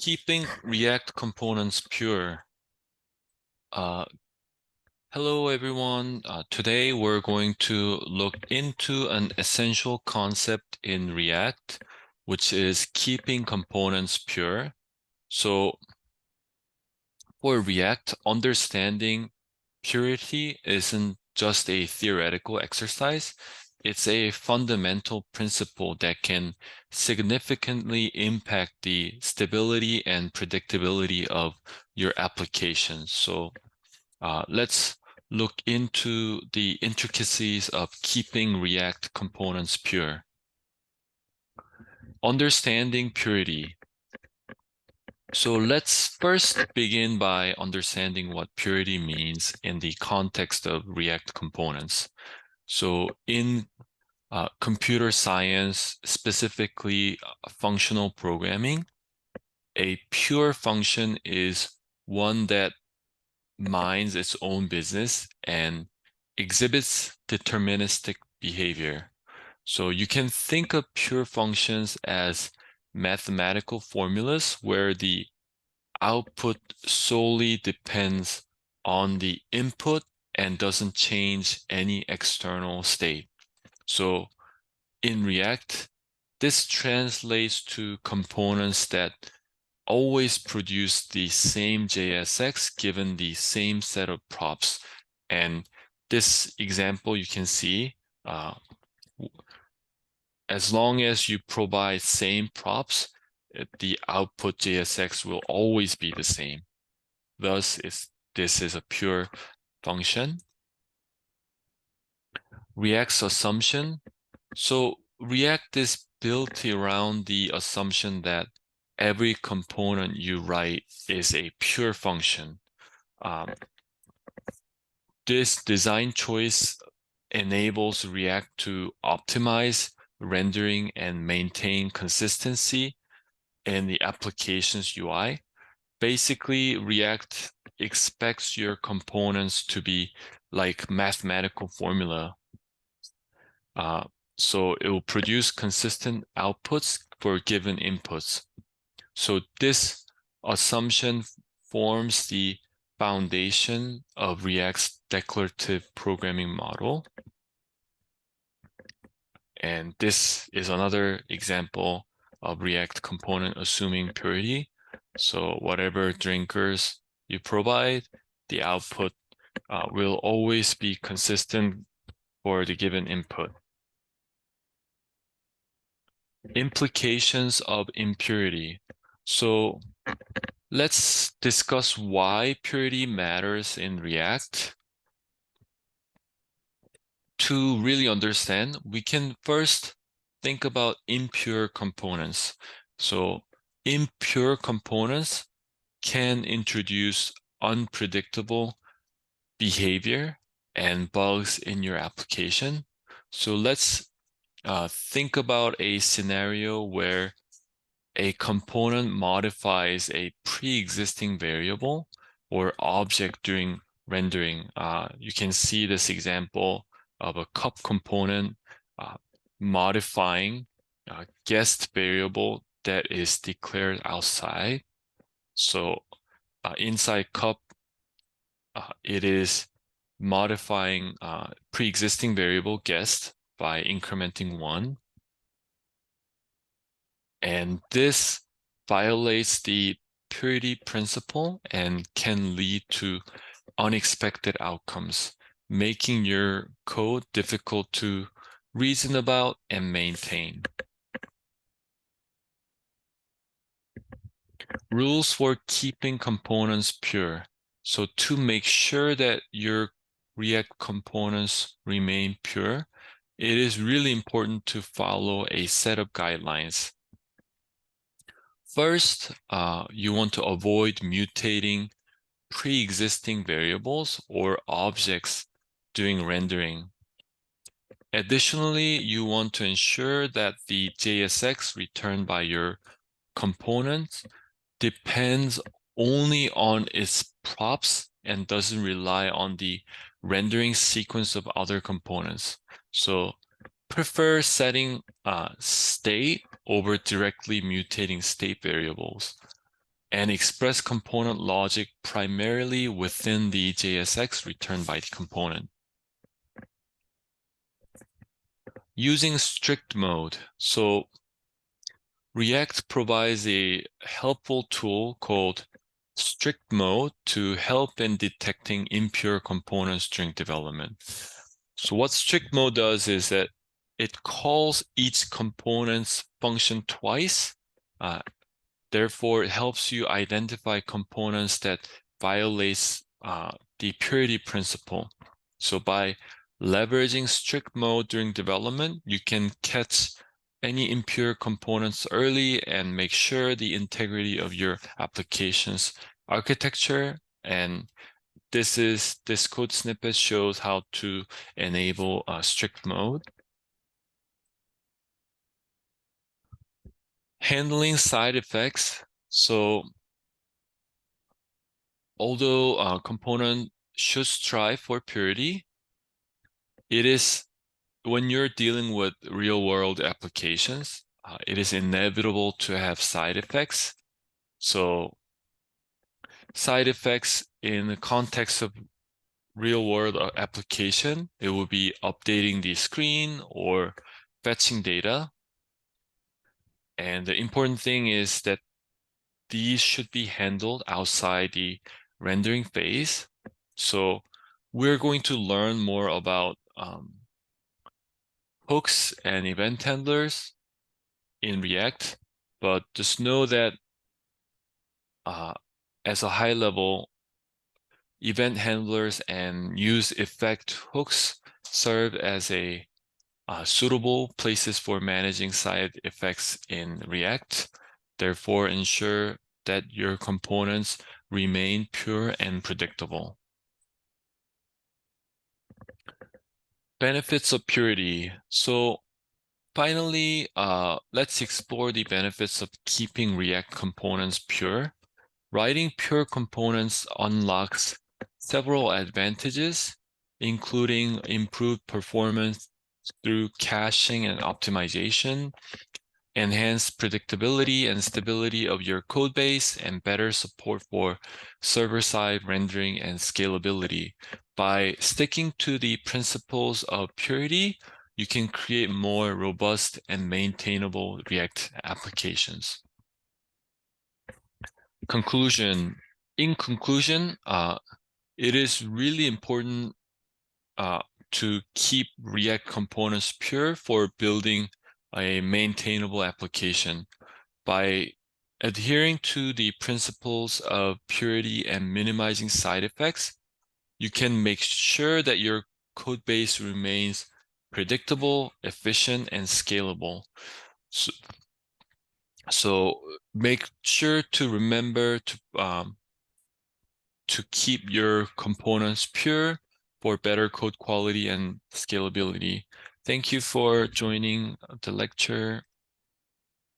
Keeping React components pure. Hello everyone. Today we're going to look into an essential concept in React, which is keeping components pure. So for React, understanding purity isn't just a theoretical exercise. It's a fundamental principle that can significantly impact the stability and predictability of your application. So let's look into the intricacies of keeping React components pure. Understanding purity. So let's first begin by understanding what purity means in the context of React components. So in computer science, specifically functional programming, a pure function is one that minds its own business and exhibits deterministic behavior. So you can think of pure functions as mathematical formulas where the output solely depends on the input and doesn't change any external state. So in React, this translates to components that always produce the same JSX given the same set of props. And this example you can see, as long as you provide same props, the output JSX will always be the same. Thus, this is a pure function. React's assumption. So React is built around the assumption that every component you write is a pure function. This design choice enables React to optimize rendering and maintain consistency in the application's UI. Basically, React expects your components to be like mathematical formula. So it will produce consistent outputs for given inputs. So this assumption forms the foundation of React's declarative programming model. And this is another example of React component assuming purity. So whatever drinkers you provide, the output will always be consistent for the given input. Implications of impurity. So let's discuss why purity matters in React. To really understand, we can first think about impure components. So impure components can introduce unpredictable behavior and bugs in your application. So let's think about a scenario where a component modifies a pre-existing variable or object during rendering. You can see this example of a cup component modifying a guest variable that is declared outside. So inside cup, it is modifying pre-existing variable guest by incrementing 1. And this violates the purity principle and can lead to unexpected outcomes, making your code difficult to reason about and maintain. Rules for keeping components pure. So to make sure that your React components remain pure, it is really important to follow a set of guidelines. First, you want to avoid mutating pre-existing variables or objects during rendering. Additionally, you want to ensure that the JSX returned by your component depends only on its props and doesn't rely on the rendering sequence of other components. So prefer setting state over directly mutating state variables. and express component logic primarily within the JSX returned by the component. Using strict mode. So React provides a helpful tool called strict mode to help in detecting impure components during development. So what strict mode does is that it calls each component's function twice. Therefore, it helps you identify components that violates the purity principle. So by leveraging strict mode during development, you can catch any impure components early and make sure the integrity of your application's architecture. And this code snippet shows how to enable strict mode. Handling side effects. So although a component should strive for purity, it is when you're dealing with real world applications, it is inevitable to have side effects. So side effects in the context of real world application, it will be updating the screen or fetching data. And the important thing is that these should be handled outside the rendering phase. So we're going to learn more about hooks and event handlers in React, but just know that as a high level, event handlers and use effect hooks serve as a suitable places for managing side effects in React. Therefore, ensure that your components remain pure and predictable. Benefits of purity. So finally, let's explore the benefits of keeping React components pure. Writing pure components unlocks several advantages, including improved performance through caching and optimization, enhanced predictability and stability of your code base, and better support for server-side rendering and scalability. By sticking to the principles of purity, you can create more robust and maintainable React applications. Conclusion. In conclusion, it is really important to keep React components pure for building a maintainable application. By adhering to the principles of purity and minimizing side effects, you can make sure that your code base remains predictable, efficient, and scalable. So make sure to remember to keep your components pure for better code quality and scalability. Thank you for joining the lecture.